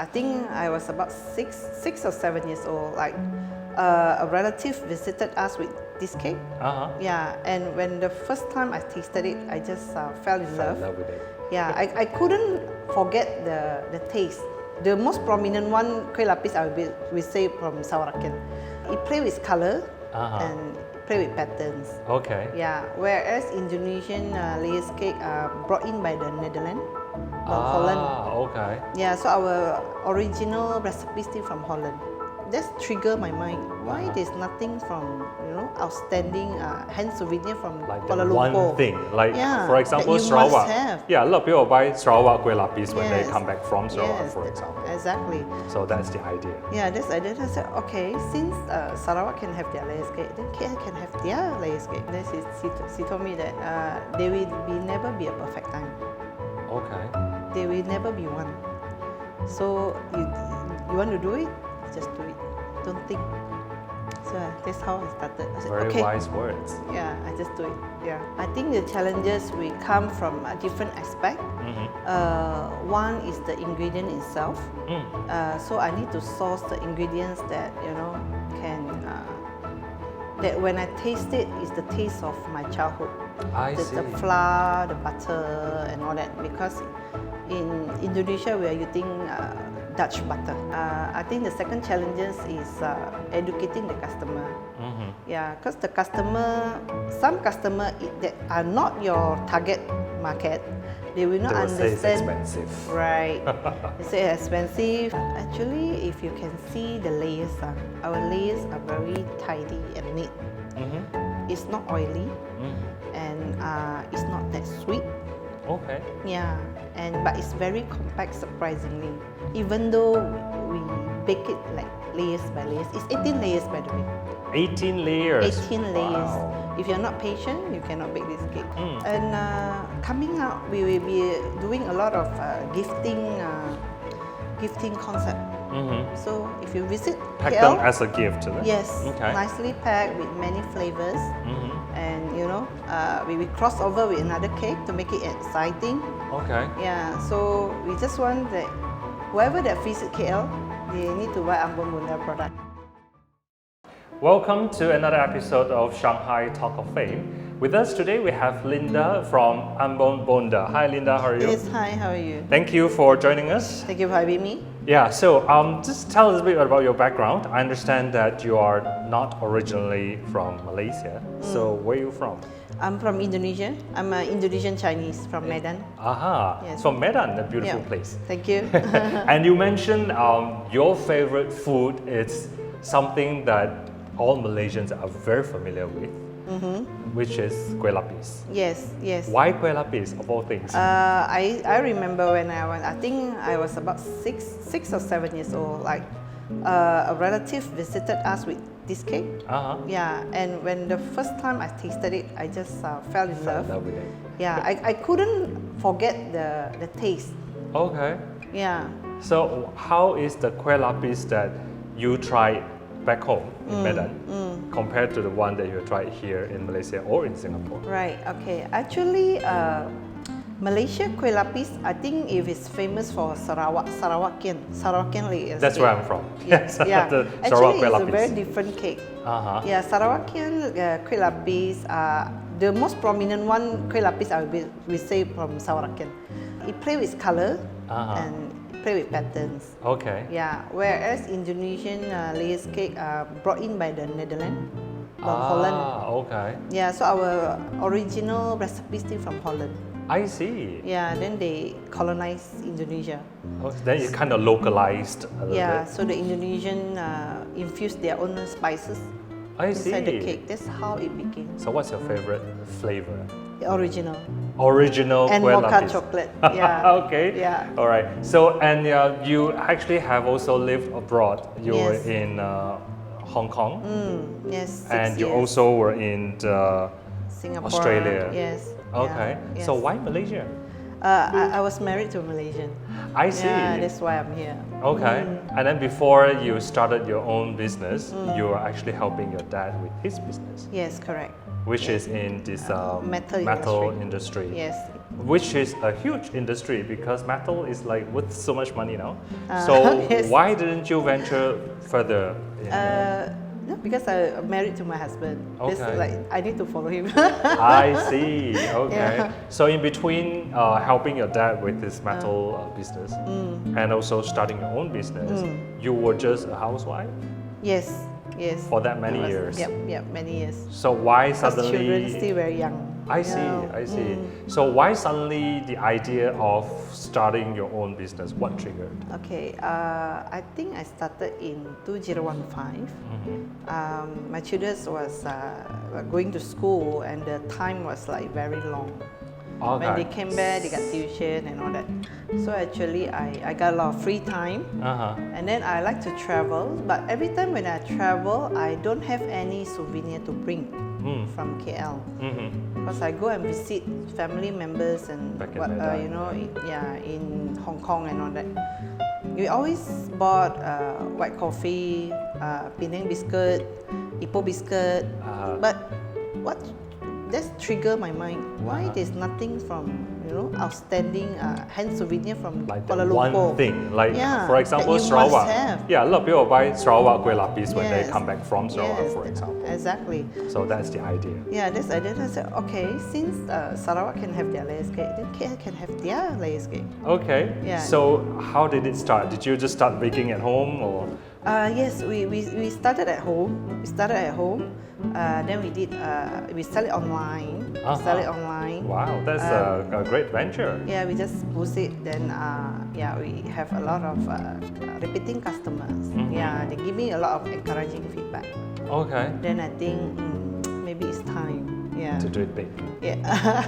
I think I was about six or 7 years old. Like a relative visited us with this cake. Yeah, and when the first time I tasted it, I just fell in love with it. Yeah, I couldn't forget the taste. The most prominent one, kueh lapis, we say from Sarawak. It play with color and play with patterns. Okay. Yeah, whereas Indonesian layers cake are brought in by the Netherlands, from Holland. Okay. Yeah, so our original recipe still from Holland. Just trigger my mind. Why there's nothing from outstanding hand souvenir from Like Kuala the Lumpur? one thing, like Yeah, for example, that you must Sarawak. have. Yeah, a lot of people buy Sarawak kueh lapis when they Yes. come back from Sarawak, Yes, for example. Exactly. So that's the idea. Yeah, that's I did. I said, okay, since Sarawak can have their layers cake, then KL can have their layers cake. Then she told me that there will never be a perfect time. Okay. There will never be one. So you want to do it, just do it. Don't think. So that's how I started. I said, Very okay. wise words. Yeah, I just do it. Yeah, I think the challenges will come from a different aspect. One is the ingredient itself. So I need to source the ingredients that can that when I taste it is the taste of my childhood. I see. The flour, the butter, and all that. Because in Indonesia we are using Dutch butter. I think the second challenges is educating the customer. Yeah, because some customer that are not your target market, they will not understand. Say it's expensive. Right. They say it's expensive. Actually, if you can see the layers, our layers are very tidy and neat. It's not oily, and it's not that sweet. Okay. Yeah, but it's very compact, surprisingly. Even though we bake it like layers by layers, it's 18 layers by the way. 18 layers. 18 layers. Wow. If you're not patient, you cannot bake this cake. And coming out, we will be doing a lot of gifting concept. So if you visit Pack KL, them as a gift. Isn't it? yes, Okay. nicely packed with many flavors. And we will cross over with another cake to make it exciting. Okay. Yeah, so we just want that whoever that visit KL, they need to buy Ambon Boenda product. Welcome to another episode of Shanghai Talk of Fame. With us today we have Linda from Ambon Boenda. Hi Linda, how are you? Yes, hi, how are you? Thank you for joining us. Thank you for having me. Yeah, so just tell us a bit about your background. I understand that you are not originally from Malaysia. So where are you from? I'm from Indonesia. I'm an Indonesian Chinese from Medan. Aha, Yes. from Medan, a beautiful Yeah. place. Thank you. And you mentioned your favorite food is something that all Malaysians are very familiar with, which is kueh lapis. Yes. Why kueh lapis of all things? I remember when I think I was about six or 7 years old. Like a relative visited us with this cake. Yeah, and when the first time I tasted it, I just fell in love. With it. Yeah, I couldn't forget the taste. Okay. Yeah. So how is the kueh lapis that you tried back home in Medan compared to the one that you tried here in Malaysia or in Singapore? Right. Okay. Actually, Malaysia kueh lapis, I think if it's famous for Sarawakian layers. That's where I'm from. Yes. Yeah. The Sarawak Actually, kueh it's a very lapis. different cake. Yeah, Sarawakian kueh lapis are the most prominent one. Kueh lapis we say from Sarawak. It play with color and play with patterns. Okay. Yeah, whereas Indonesian layers cake are brought in by the Netherlands, from Holland. Okay. Yeah, so our original recipe still from Holland. I see. Yeah, then they colonized Indonesia. Then it kind of localized a little Yeah, bit. so the Indonesian infused their own spices I see. inside the cake. That's how it became. So what's your favorite flavor? The original. Original And kueh mocha lapis. chocolate. Yeah. Okay. Yeah. All right. So and you actually have also lived abroad. You were Yes. in Hong Kong, Yes. 6 and you years. also were in Singapore. Australia. Yes. Okay. Yeah, So yes. why Malaysia? I was married to a Malaysian. I see. Yeah, that's why I'm here. Okay. And then before you started your own business, you were actually helping your dad with his business. Yes, correct. which is in this metal industry. Yes. Which is a huge industry because metal is like worth so much money now. So Yes. why didn't you venture further? No, because I'm married to my husband. This, Okay. like, I need to follow him. I see. Okay. Yeah. So in between helping your dad with his metal business and also starting your own business, you were just a housewife Yes, yes. for that many I was- years. Yep, many years. So why Because children suddenly? still very young. I see. I see. So why suddenly the idea of starting your own business? What triggered? Okay, I think I started in 2015. My children was going to school and the time was like very long. When they Okay. came back, they got tuition and all that. So actually, I got a lot of free time. And then I like to travel, but every time when I travel, I don't have any souvenir to bring from KL. Because I go and visit family members and Back in what Medan, you know, in Hong Kong and all that. We always bought white coffee, Penang biscuit, Ipoh biscuit. But what that trigger my mind? Why there's nothing from outstanding hand souvenir from Like Kuala that Lumpur? one thing, like Yeah, for example, that you must Sarawak. have. Yeah, a lot of people buy Sarawak kueh lapis when they Yes. come back from Sarawak, Yes, for example. Exactly. So that's the idea. Yeah, that's I then I said, okay, since Sarawak can have their layers cake, then KL can have their layers cake. Okay. Yeah. So how did it start? Did you just start baking at home or? Yes, we started at home. Then we sell it online. We sell it online. Wow, that's a great venture. Yeah, we just boost it. Then we have a lot of repeating customers. Yeah, they give me a lot of encouraging feedback. Okay. Then I think maybe it's time. Yeah. To do it big. Yeah.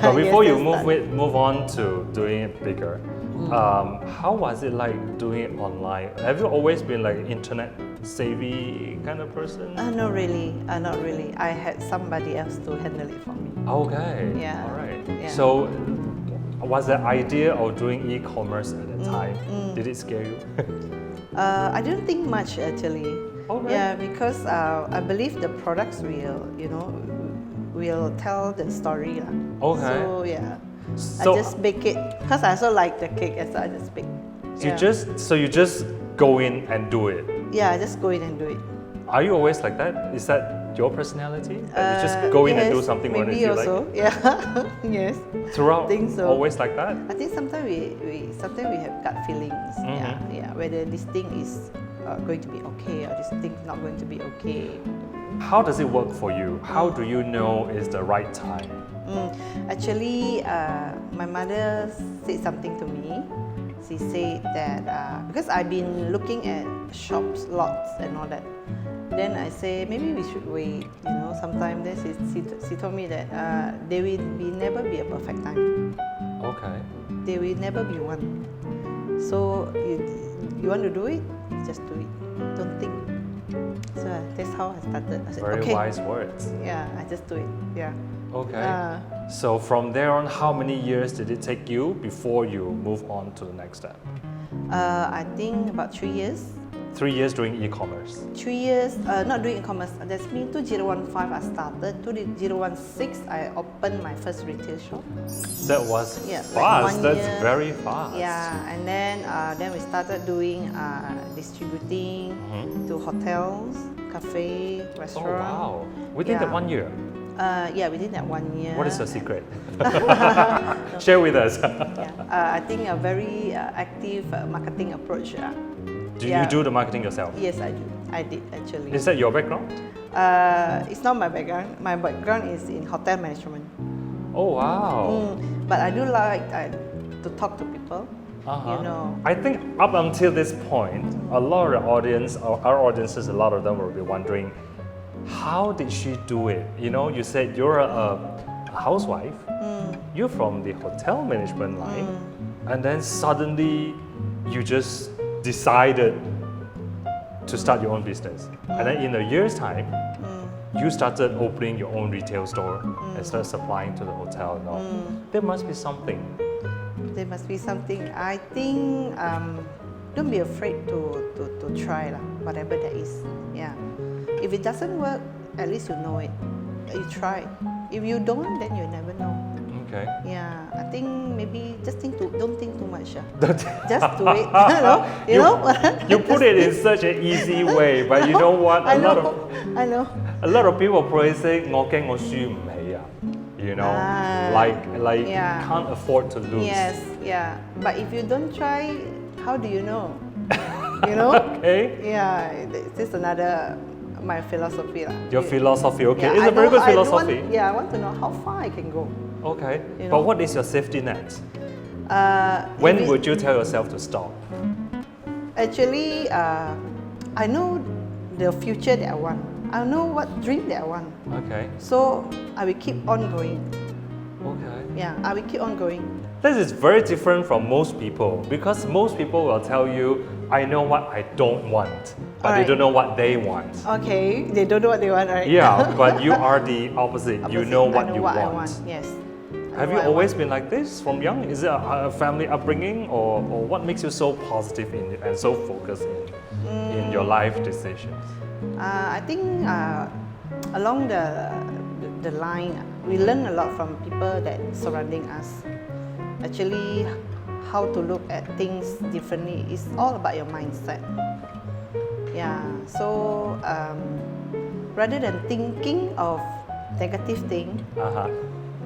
But before Yes, you that's move on to doing it bigger, how was it like doing it online? Have you always been like internet savvy kind of person? Not really. Not really. I had somebody else to handle it for me. Okay. Yeah. All right. Yeah. So, was the idea of doing e-commerce at the time? Did it scare you? I didn't think much actually. Okay. Yeah, because I believe the products will tell the story lah. Okay. So yeah, So- I just bake it because I also like the cake, so I just bake. So Yeah. you just go in and do it. Yeah, I just go in and do it. Are you always like that? Is that your personality? That you just go in and do Yes, something when maybe you feel also. like it? Yeah. Yes. Throughout, think so. always like that? I think sometimes we have gut feelings. Yeah. Whether this thing is going to be okay or this thing is not going to be okay. How does it work for you? How do you know it's the right time? Actually, my mother said something to me. She said that because I've been looking at shops, lots, and all that. Then I say maybe we should wait. Sometime. Then she told me that there will never be a perfect time. Okay. There will never be one. So you want to do it, just do it. Don't think. So that's how I started. I said, Very okay. wise words. Yeah, I just do it. Yeah. Okay. Uh, So from there on, how many years did it take you before you move on to the next step? I think about 3 years. 3 years doing e-commerce. 3 years, not doing e-commerce. That's mean 2015 I started. 2016 I opened my first retail shop. That was Yeah, like fast. 1 That's year. very fast. Yeah, and then we started doing distributing to hotels, cafe, Oh restaurant. wow! Within that Yeah. 1 year. Yeah, within that 1 year. What is the secret? Share with us. I think a very active marketing approach. Do you do the marketing yourself? Yes, I do. I did actually. Is that your background? It's not my background. My background is in hotel management. Oh wow! But I do like to talk to people. I think up until this point, a lot of the audience, our audiences, a lot of them will be wondering, how did she do it? You said you're a housewife, you're from the hotel management line, and then suddenly you just decided to start your own business. And then in a year's time, you started opening your own retail store and started supplying to the hotel and all. There must be something. There must be something. I think don't be afraid to try lah, whatever that is. Yeah. If it doesn't work, at least you know it. You try. If you don't, then you never know. Okay. Yeah, I think maybe just don't think too much. Don't- Just do it. You know? You put it in such an easy way, but you know what? I know. I know. A lot of people probably say, 我驚我輸唔起啊. You know, like yeah. can't afford to lose. Yes, yeah. But if you don't try, how do you know? You know? Okay. Yeah, this is another my philosophy. Your philosophy, okay. Yeah, It's I a very know- good I philosophy. I want to know how far I can go. Okay. You But know? what is your safety net? If When it- would you tell yourself to stop? Actually, I know the future that I want. I know what dream that I want. Okay. So I will keep on going. Okay. Yeah, I will keep on going. This is very different from most people because most people will tell you, I know what I don't want, but they Alright. don't know what they want. Okay, they don't know what they want, right? Yeah, but you are the opposite. You Opposite. know I what know you what I want. want. Yes. I Have know you what I always want. been like this from young? Is it a family upbringing or what makes you so positive and so focused in your life decisions? I think along the line, we learn a lot from people that surrounding us. Actually, how to look at things differently is all about your mindset. Yeah. So rather than thinking of negative thing, Uh-huh.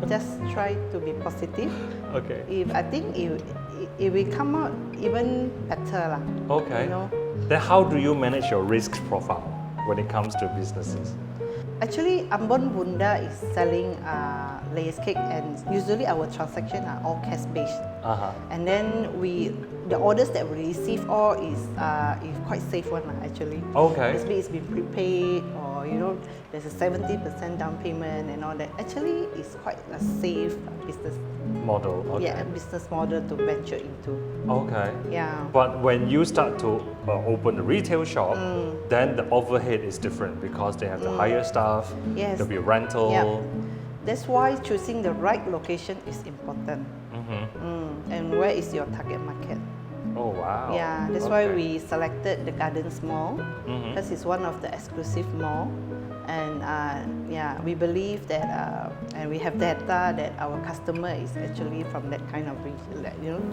just try to be positive. Okay. I think it will come out even better lah. Okay. You know. Then how do you manage your risk profile when it comes to businesses? Actually, Ambon Boenda is selling layers cake, and usually our transactions are all cash based. Uh-huh. And then the orders that we receive all is quite safe one actually. Okay. It's been prepaid, or there's a 70% down payment and all that. Actually, it's quite a safe business. Model. Okay. Yeah, business model to venture into. Okay. Yeah. But when you start to open a retail shop, then the overhead is different because they have to hire staff, Yes. there'll be rental. Yeah. That's why choosing the right location is important. And where is your target market? Oh wow. Yeah, that's why we selected the Gardens Mall because it's one of the exclusive mall, and we believe that and we have data that our customer is actually from that kind of region,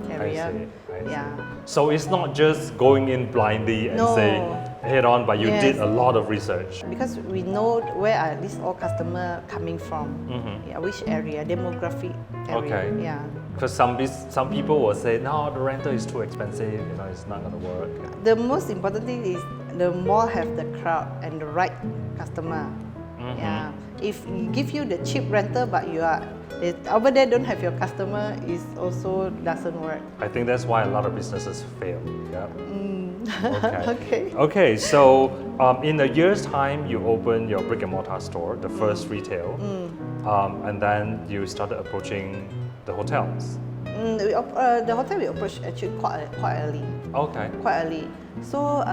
area. I see. Yeah. So it's not just going in blindly and No. say head on, but you did Yes. a lot of research. Because we know where are these all customer coming from, yeah, which area, demographic area. Okay. Yeah. Because some people will say, no, the rental is too expensive, it's not gonna work. The most important thing is the mall have the crowd and the right customer. Yeah. If we give you the cheap rental, but over there don't have your customer, it also doesn't work. I think that's why a lot of businesses fail. Yeah. Okay. Okay. Okay, so in a year's time, you opened your brick and mortar store, the first retail, and then you started approaching the hotels. The hotel we approached actually quite early. Okay. Quite early. So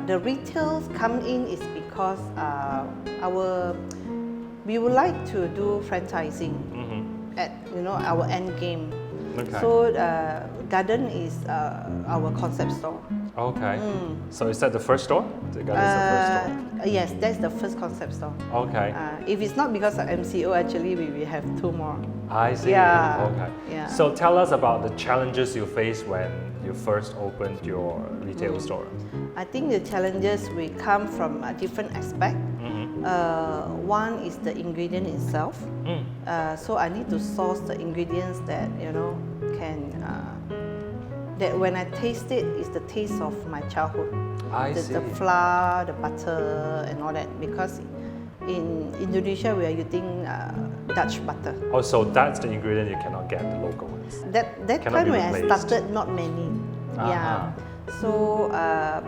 the retails come in is because we would like to do franchising at our end game. Okay. So Garden is our concept store. Okay. So is that the first store? The Garden is the first store. Yes, that's the first concept store. Okay. If it's not because of MCO, actually we will have 2 more. I see. Yeah. Okay. Yeah. So tell us about the challenges you faced when you first opened your retail store. I think the challenges will come from a different aspect. One is the ingredient itself. So I need to source the ingredients that can that when I taste it is the taste of my childhood. I see. The flour, the butter, and all that. Because in Indonesia we are using Dutch butter. Oh, so that's the ingredient you cannot get, the local ones. That Cannot time be when I replaced. started, not many. Yeah. So,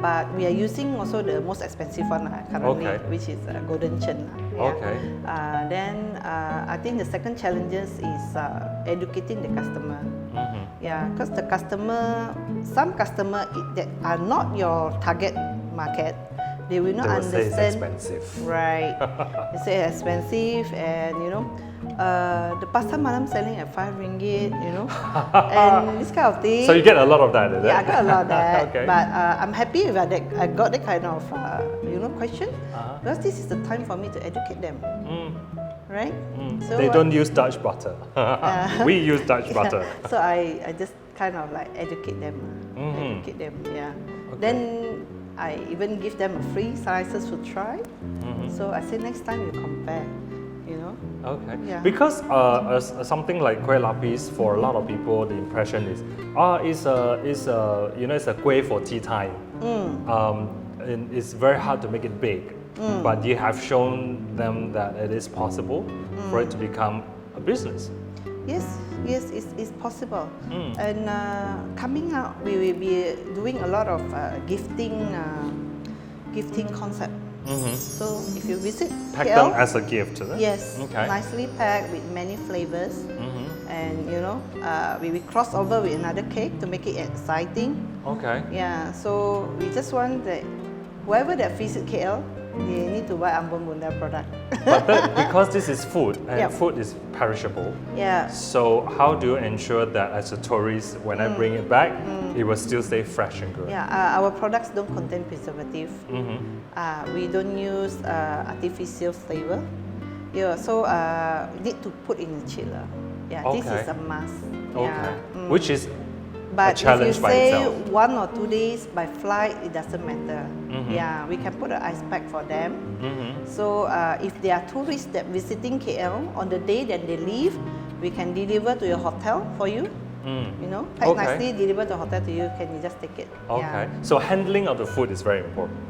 but we are using also the most expensive one currently, Okay. which is Golden Chen. Okay. Then I think the second challenges is educating the customer. Yeah, because some customer that are not your target market, they will not They will say understand. it's expensive. Right. They say it's expensive, and the pasar malam selling at RM5, and this kind of thing. So you get a lot of that, is it? Yeah, I got a lot of that. Okay. But I'm happy with that. I got that kind of question because this is the time for me to educate them. right? They don't use Dutch butter. We use Dutch butter. So I just kind of like educate them. Educate them, yeah. Okay. Then I even give them a free slices to try. So I say next time you compare, you know. Okay. Yeah. Because something like kueh lapis, for a lot of people, the impression is, it's a kueh for tea time. And it's very hard to make it big. But you have shown them that it is possible for it to become a business. Yes, it's possible. And coming out, we will be doing a lot of gifting concept. So if you visit Pack KL, them as a gift. Is it? yes, Okay. nicely packed with many flavors. And you know, we will cross over with another cake to make it exciting. Okay. Yeah, so we just want that whoever that visit KL, they need to buy Ambon Boenda product. But because this is food, and Yep. food is perishable, Yeah. so how do you ensure that as a tourist, when I bring it back, it will still stay fresh and good? Yeah, our products don't contain preservative. We don't use artificial flavor. Yeah, so need to put in the chiller. Yeah, this Okay. is a must. Okay. Yeah. Which is But challenge if you by say itself. 1 or 2 days by flight, it doesn't matter. Yeah, we can put an ice pack for them. So if there are tourists that visiting KL on the day that they leave, we can deliver to your hotel for you. You know, pack Okay. nicely, deliver the hotel to you. Can you just take it? okay. So handling of the food is very important.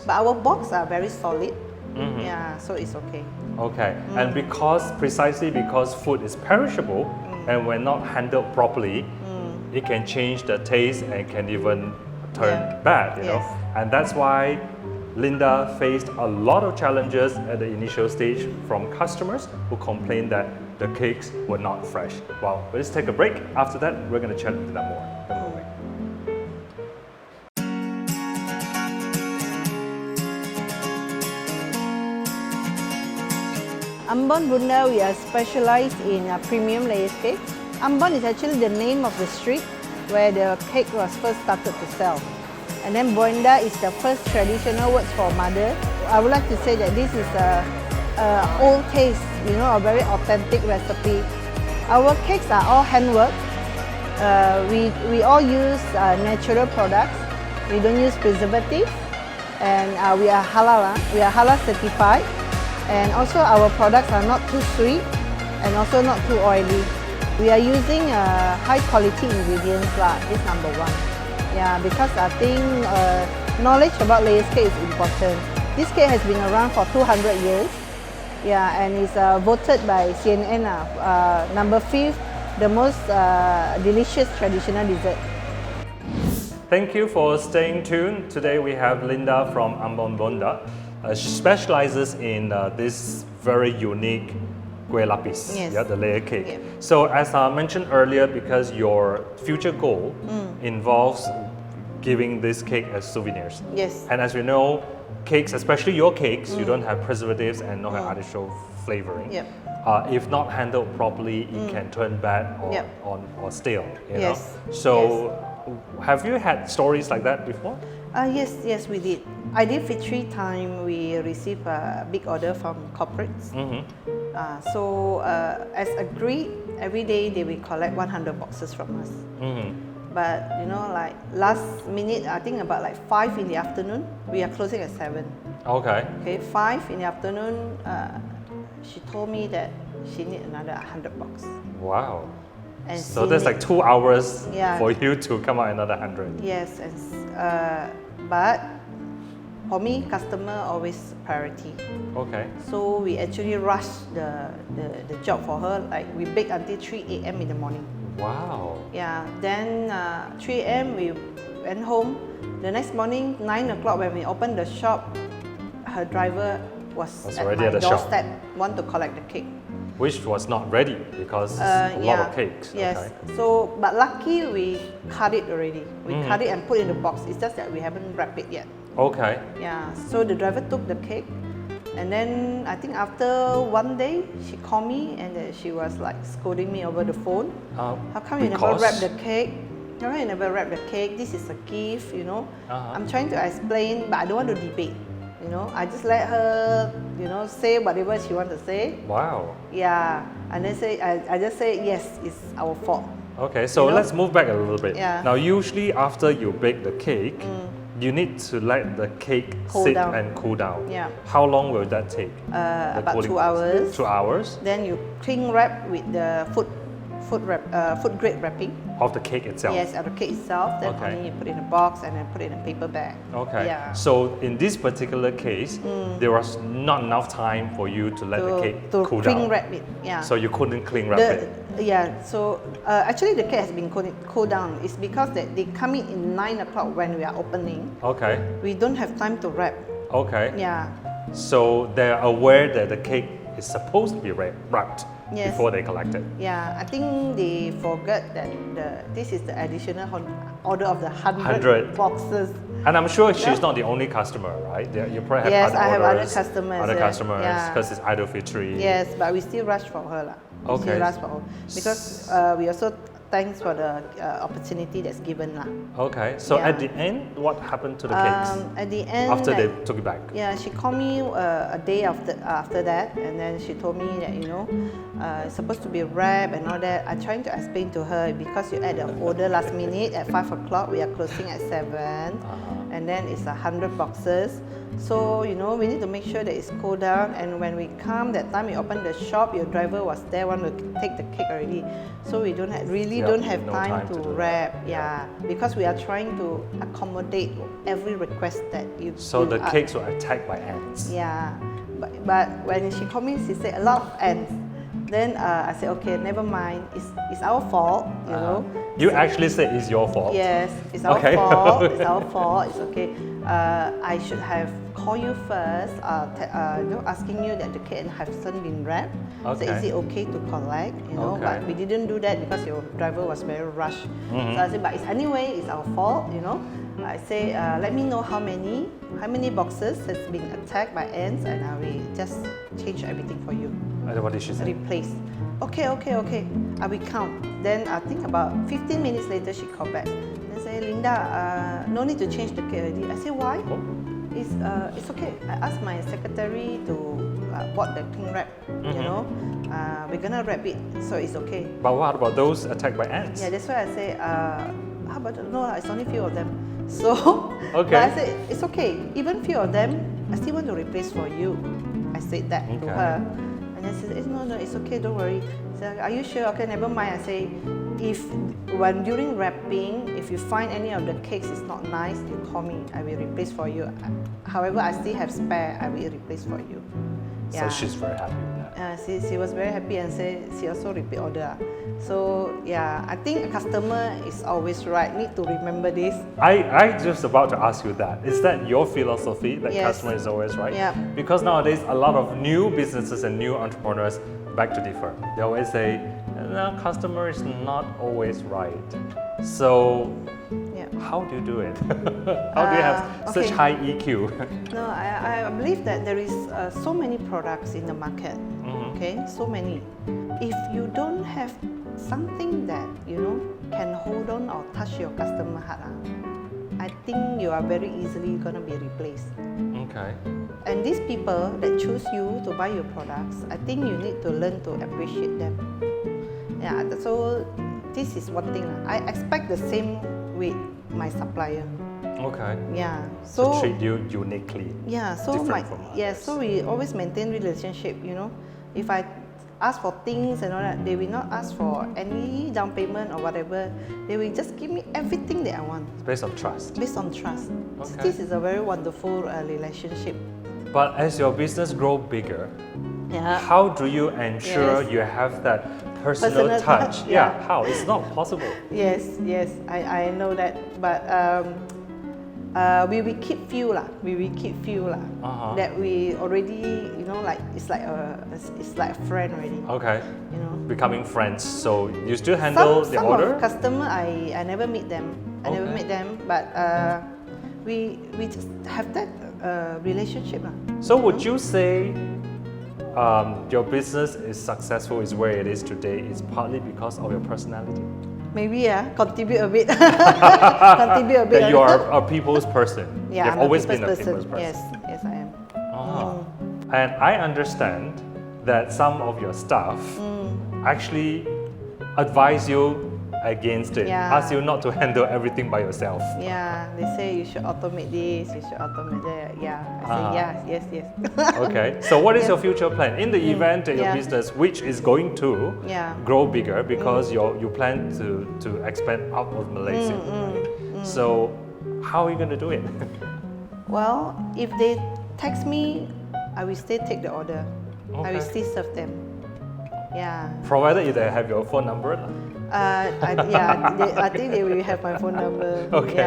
But our box are very solid. Yeah, so it's okay. Okay. And precisely because food is perishable and when not handled properly, it can change the taste and can even turn Yeah. bad, you know. Yes. And that's why Linda faced a lot of challenges at the initial stage from customers who complained that the cakes were not fresh. Well, let's take a break. After that, we're going to chat into that more. Don't go away. Ambon Boenda, we are specialized in premium layers cake. Ambon is actually the name of the street where the cake was first started to sell. And then Boenda is the first traditional words for mother. I would like to say that this is a old taste, you know, a very authentic recipe. Our cakes are all handwork. We all use natural products. We don't use preservatives. And we are halal. We are halal certified. And also our products are not too sweet and also not too oily. We are using high quality ingredients, this number one. Yeah, because I think knowledge about layers cake is important. This cake has been around for 200 years. Yeah, and it's voted by CNN number 5, the most delicious traditional dessert. Thank you for staying tuned. Today we have Linda from Ambon Boenda. She specializes in this very unique kueh lapis, Yes. yeah, the layer cake. Yeah. So as I mentioned earlier, because your future goal involves giving this cake as souvenirs. Yes. And as we know, cakes, especially your cakes, you don't have preservatives and no artificial flavoring. Yep. If not handled properly, it can turn bad or, Yep. or stale. You Yes. know? So have you had stories like that before? Yes, we did. I did Fitri time, we received a big order from corporates. So as agreed, every day they will collect 100 boxes from us. But you know, like last minute, I think about like 5 in the afternoon, we are closing at 7. Okay. Okay, 5 in the afternoon, she told me that she need another 100 box. Wow. And So she that's need- like 2 hours Yeah. for you to come out another 100. Yes, and but for me, customer always priority. Okay. So we actually rushed the job for her. Like we bake until 3 a.m. in the morning. Wow. Yeah. Then 3 a.m. we went home. The next morning, 9 o'clock when we opened the shop, her driver was at already my at the shop. doorstep, want to collect the cake. Which was not ready because it's a lot of cakes. Yes. Okay. So, but lucky we cut it already. We cut it and put it in the box. It's just that we haven't wrapped it yet. Okay. Yeah. So the driver took the cake, and then I think after one day she called me and she was like scolding me over the phone. How come you never wrap the cake? How come you never wrap the cake? This is a gift, you know. I'm trying to explain, but I don't want to debate. You know, I just let her say whatever she want to say. Wow. Yeah, and then I just say yes, it's our fault. Okay, so let's move back a little bit. Yeah. Now, usually after you bake the cake, you need to let the cake Cool sit down. and cool down. Yeah. How long will that take? The About cooling 2 hours. 2 hours Then you cling wrap with the food grade wrapping. of the cake itself. Yes, of the cake itself. Then Okay. only you put it in a box and then put it in a paper bag. Okay. Yeah. So in this particular case, there was not enough time for you to let the cake to cool cling down. wrap it. Yeah. So you couldn't cling wrap The- it. Yeah, so actually the cake has been cooled down. It's because that they come in 9 o'clock when we are opening. Okay. We don't have time to wrap. Okay. Yeah. So they're aware that the cake is supposed to be wrapped Yes. before they collect it. Yeah, I think they forgot that this is the additional order of the 100. 100 boxes. And I'm sure she's not the only customer, right? You probably have Yes, other I have other orders, customers, Other yeah. customers, Yeah. because it's Idol Fitri. Yes, but we still rush for her lah. We Okay. still rush for her because we also thanks for the opportunity that's given lah. Okay. So Yeah. at the end, what happened to the cakes At the end, after they like, took it back? yeah, she called me a day after that, and then she told me that it's supposed to be wrapped and all that. I'm trying to explain to her because you add the order last minute at 5 o'clock. We are closing at 7, and then it's 100 boxes. So we need to make sure that it's cooled down. And when we come, that time we open the shop, your driver was there, want to take the cake already. So we don't have no time to to do wrap. that. Yeah, because we are trying to accommodate every request that you. So you the are- cakes were attacked by ants. Yeah, but when she called me, she said a lot of ants. Then I said, okay, never mind. It's our fault, You actually said it's your fault. Yes, it's our Okay. fault. It's our fault. It's okay. I should have called you first, asking you that the cake hasn't been wrapped. So Okay. is it okay to collect? Okay. But we didn't do that because your driver was very rushed. So I said, but anyway, it's our fault. I say, let me know how many boxes has been attacked by ants, and I will just change everything for you. And what did she say? Replace. Okay. I will count. Then I think about 15 minutes later, she called back. They say, Linda, no need to change the cake already. I say, why? Oh. It's okay. I asked my secretary to bought the cling wrap. We're gonna wrap it, so it's okay. But what about those attacked by ants? Yeah, that's why I say, how about no? It's only few of them. So, Okay. but I said it's okay. Even few of them, I still want to replace for you. I said that to Okay. her, and then she said, no, it's okay. Don't worry. So, are you sure? Okay, never mind. I say, when during wrapping, if you find any of the cakes is not nice, you call me. I will replace for you. However, I still have spare. I will replace for you. So she's very happy with that. She was very happy and said she also repeat order. So yeah, I think a customer is always right. Need to remember this. I just about to ask you that. Is that your philosophy that Yes. customer is always right? Yeah. Because nowadays a lot of new businesses and new entrepreneurs beg to differ. They always say, no, customer is not always right. So Yeah. how do you do it? How do you have such okay. high E EQ? No, I believe that there is so many products in the market. Okay, so many. If you don't have something that can hold on or touch your customer heart, I think you are very easily gonna be replaced. Okay. And these people that choose you to buy your products, I think you need to learn to appreciate them. Yeah, so this is one thing. I expect the same with my supplier. Okay. Yeah. So So treat you uniquely. yeah, so different from others. so we always maintain relationship. If I ask for things and all that, they will not ask for any down payment or whatever. They will just give me everything that I want It's based on trust. based on trust. So Okay. this is a very wonderful relationship. But as your business grow bigger, Yeah. how do you ensure Yes. you have that personal Personal touch? touch, Yeah. yeah. How? It's not possible. Yes, I know that, but we will keep few lah. Uh-huh. That we already, like it's like a friend already. Okay. Becoming friends. So you still Some, handle the some order? of customer I never meet them. I never Okay. meet them, but we just have that relationship lah. So would you say your business is successful, is where it is today, is partly because of your personality? Maybe contribute a bit. Contribute a bit. That you are a people's person. Yeah, You've I'm always a been a people's people's person. Yes, I am. Ah. And I understand that some of your staff actually advise you against it, Yeah. ask you not to handle everything by yourself. Yeah, they say you should automate this, you should automate that. Yeah, I say yes. Okay, so what is your future plan in the event that your Yeah. business, which is going to Yeah. grow bigger because you plan to expand out of Malaysia, right? So how are you going to do it? Well, if they text me, I will still take the order. I Okay. will still serve them. Yeah. Provided they have your phone number. I think they will have my phone number. Okay.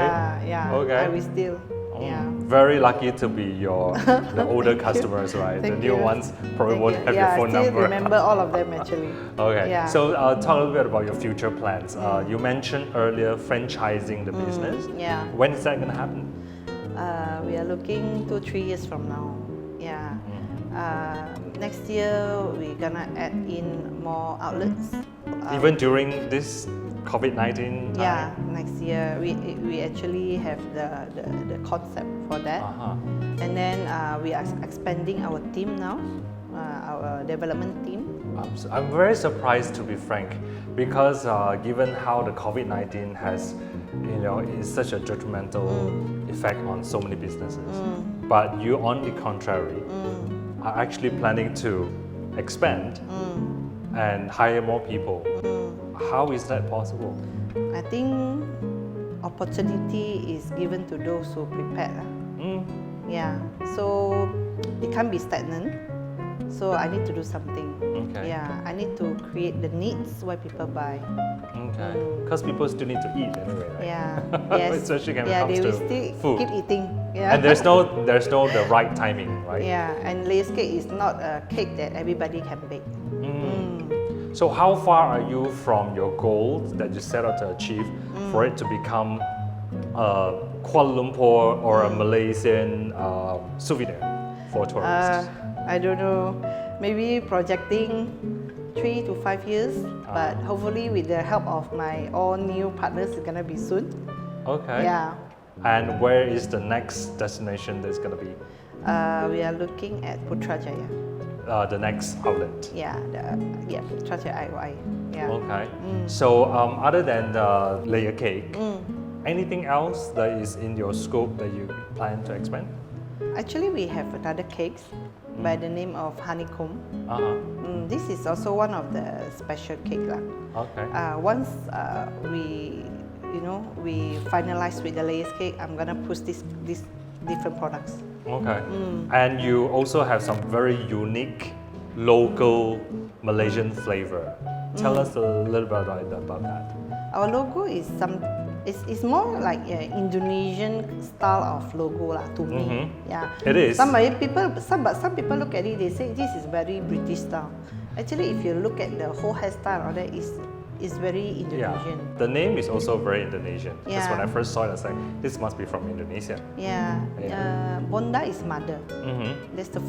Yeah. Okay. I will still. Yeah. Very lucky to be the older customers, right? Thank the new you. ones probably Thank won't you. have your phone I still number. remember all of them actually. Okay, Yeah. so talk a little bit about your future plans. You mentioned earlier franchising the business. Yeah. When is that going to happen? We are looking 2-3 years from now. Yeah. Next year we're gonna add in more outlets. Even during this COVID-19 time? Yeah, next year we actually have the concept for that. And then we are expanding our team now, our development team. I'm very surprised, to be frank, because given how the COVID-19 has, is such a detrimental effect on so many businesses. But you, on the contrary, are actually planning to expand and hire more people. How is that possible? I think opportunity is given to those who prepare. Yeah, so it can't be stagnant. So I need to do something. Okay. Yeah, I need to create the needs why people buy. Okay. Because people still need to eat anyway, right? Yeah. Yes. Especially when it yeah, comes they will to still food. keep eating. Yeah. And there's no the right timing, right? Yeah, and lace cake is not a cake that everybody can bake. So how far are you from your goal that you set out to achieve for it to become a Kuala Lumpur or a Malaysian souvenir for tourists? I don't know, maybe projecting 3 to 5 years, but hopefully with the help of my all new partners, it's gonna be soon. Okay. Yeah. And where is the next destination that's going to be? We are looking at Putrajaya. The next outlet? Yeah, Putrajaya IOI. Yeah. Okay. So other than the layer cake, anything else that is in your scope that you plan to expand? Actually, we have another cakes by the name of honeycomb. This is also one of the special cake lah. Okay. Once we finalize with the layers cake, I'm gonna push these different products. Okay. And you also have some very unique local Malaysian flavor. Tell us a little bit about that. Our logo is it's more like an Indonesian style of logo lah to me. Yeah. It is. Some people look at it, they say this is very British style. Actually, if you look at the whole hairstyle, all that is very Indonesian. Yeah. The name is also very Indonesian. Because when I Yeah. first saw it, I was like, this must be from Indonesia. Yeah. Boenda is mother. That's the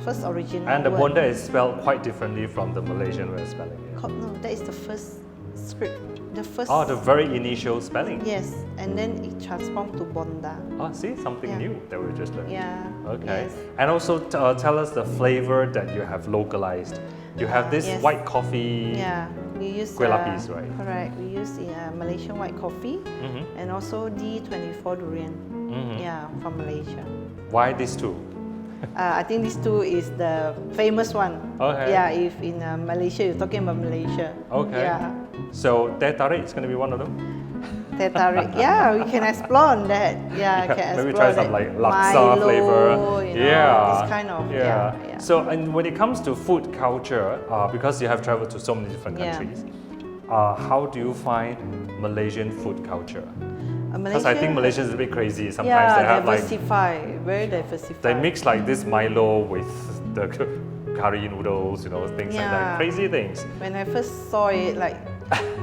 first original. And the word. Boenda is spelled quite differently from the Malaysian way of spelling it. No, that is the first script. The first. Oh, the very initial spelling. Yes, and then it transformed to Boenda. Oh, see, something Yeah. new that we just learned. Yeah. Okay. Yes. And also tell us the flavor that you have localized. You have this Yes. white coffee. Yeah, we use Kueh lapis, right? Correct. We use Malaysian white coffee and also D24 durian. Yeah, from Malaysia. Why these two? I think these two is the famous one. Okay. Yeah, if in Malaysia, you're talking about Malaysia. Okay. Yeah. So teh tarik is going to be one of them? Teh tarik. Yeah, we can explore on that. Yeah, can maybe explore try some that. like laksa Milo, flavor. This kind of. Yeah. So, and when it comes to food culture, because you have traveled to so many different Yeah. countries, how do you find Malaysian food culture? Because I think Malaysia is a bit crazy. Sometimes they have like very diversified. they mix like this Milo with the curry noodles, things like that, Yeah. crazy things. When I first saw it, like,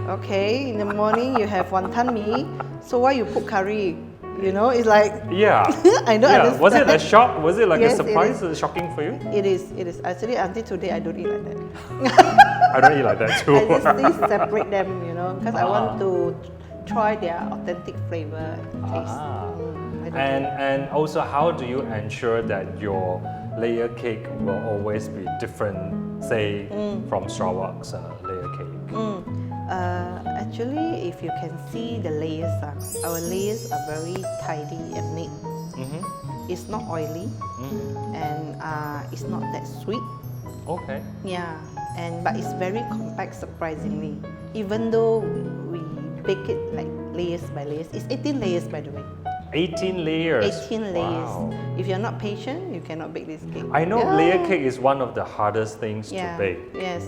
okay, in the morning you have wonton mee, so why you put curry? It's like, Yeah. I don't understand. Was it a shock? Was it like Yes, a it surprise? Shocking for you? It is. Actually, until today, I don't eat like that. I don't eat like that too. I just still separate them, because I want to try their authentic flavor and taste. And also, how do you ensure that your layer cake will always be different, say, from Starbucks layer cake? Actually, if you can see the layers, our layers are very tidy and neat. It's not oily and it's not that sweet. Okay. Yeah, but it's very compact surprisingly. Even though we bake it like layers by layers, it's 18 layers by the way. 18 layers. 18 layers. Wow. If you're not patient, you cannot bake this cake. I know layer cake is one of the hardest things to bake. Yes.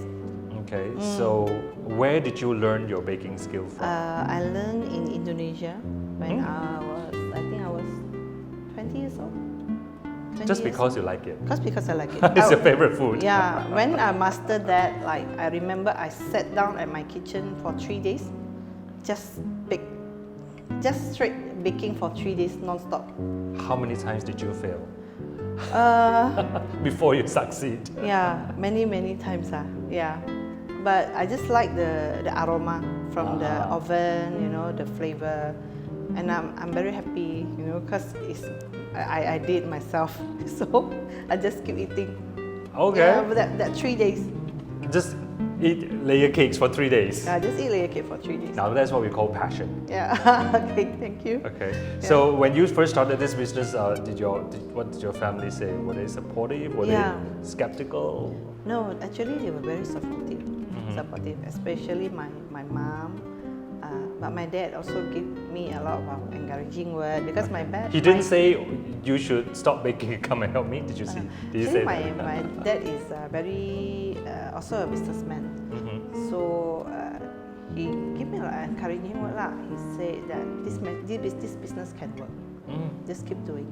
Okay, so where did you learn your baking skill from? I learned in Indonesia when I think I was 20 years old. 20 Just years because you like it. Just because I like it. It's your favorite food. Yeah, when I mastered that, like I remember I sat down at my kitchen for 3 days, just bake, just straight baking for 3 days non-stop. How many times did you fail Uh, before you succeed? yeah, many times. Yeah, but I just like the aroma from the oven, you know, the flavor, and I'm very happy, you know, because I did myself, so I just keep eating. Okay. Yeah, but that 3 days. Just eat layer cakes for 3 days. I just eat layer cake for 3 days. Now that's what we call passion. Yeah. Okay. Thank you. Okay. So when you first started this business, what did your family say? Were they supportive? Were they skeptical? No, actually they were very supportive. Supportive, especially my mom. But my dad also gave me a lot of encouraging word because my dad. He didn't say you should stop baking. Come and help me. Did you see? Did you say that? My dad is very also a businessman. So he gave me a lot of encouraging word lah. He said that this business can work. Just keep doing.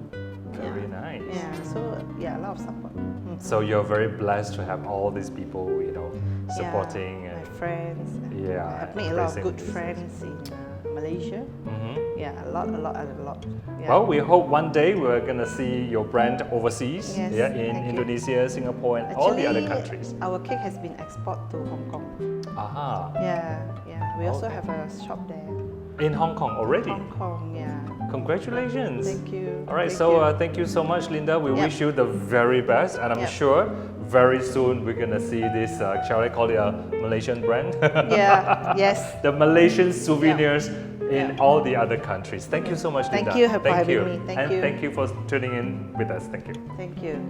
Very nice. Yeah. So a lot of support. So you're very blessed to have all these people, you know, supporting my and friends. Yeah, I've made a lot of embracing good business. friends in Malaysia. Yeah, a lot. Yeah. Well, we hope one day we're gonna see your brand overseas, Yes, in thank you. Indonesia, Singapore, and all the other Actually, countries. Our cake has been exported to Hong Kong. Aha, Yeah. We also Okay. have a shop there. in Hong Kong already. Hong Kong, yeah. Congratulations. Thank you. All right, Thank so you. thank you so much, Linda. We Yep. wish you the very best, and I'm Yep. sure very soon we're gonna see this. Shall I call it a Malaysian brand? Yeah. Yes. The Malaysian souvenirs in Yeah. all the other countries. Thank you so much, Thank Linda. you for Thank having you. me. Thank and you. thank you for tuning in with us. Thank you. Thank you.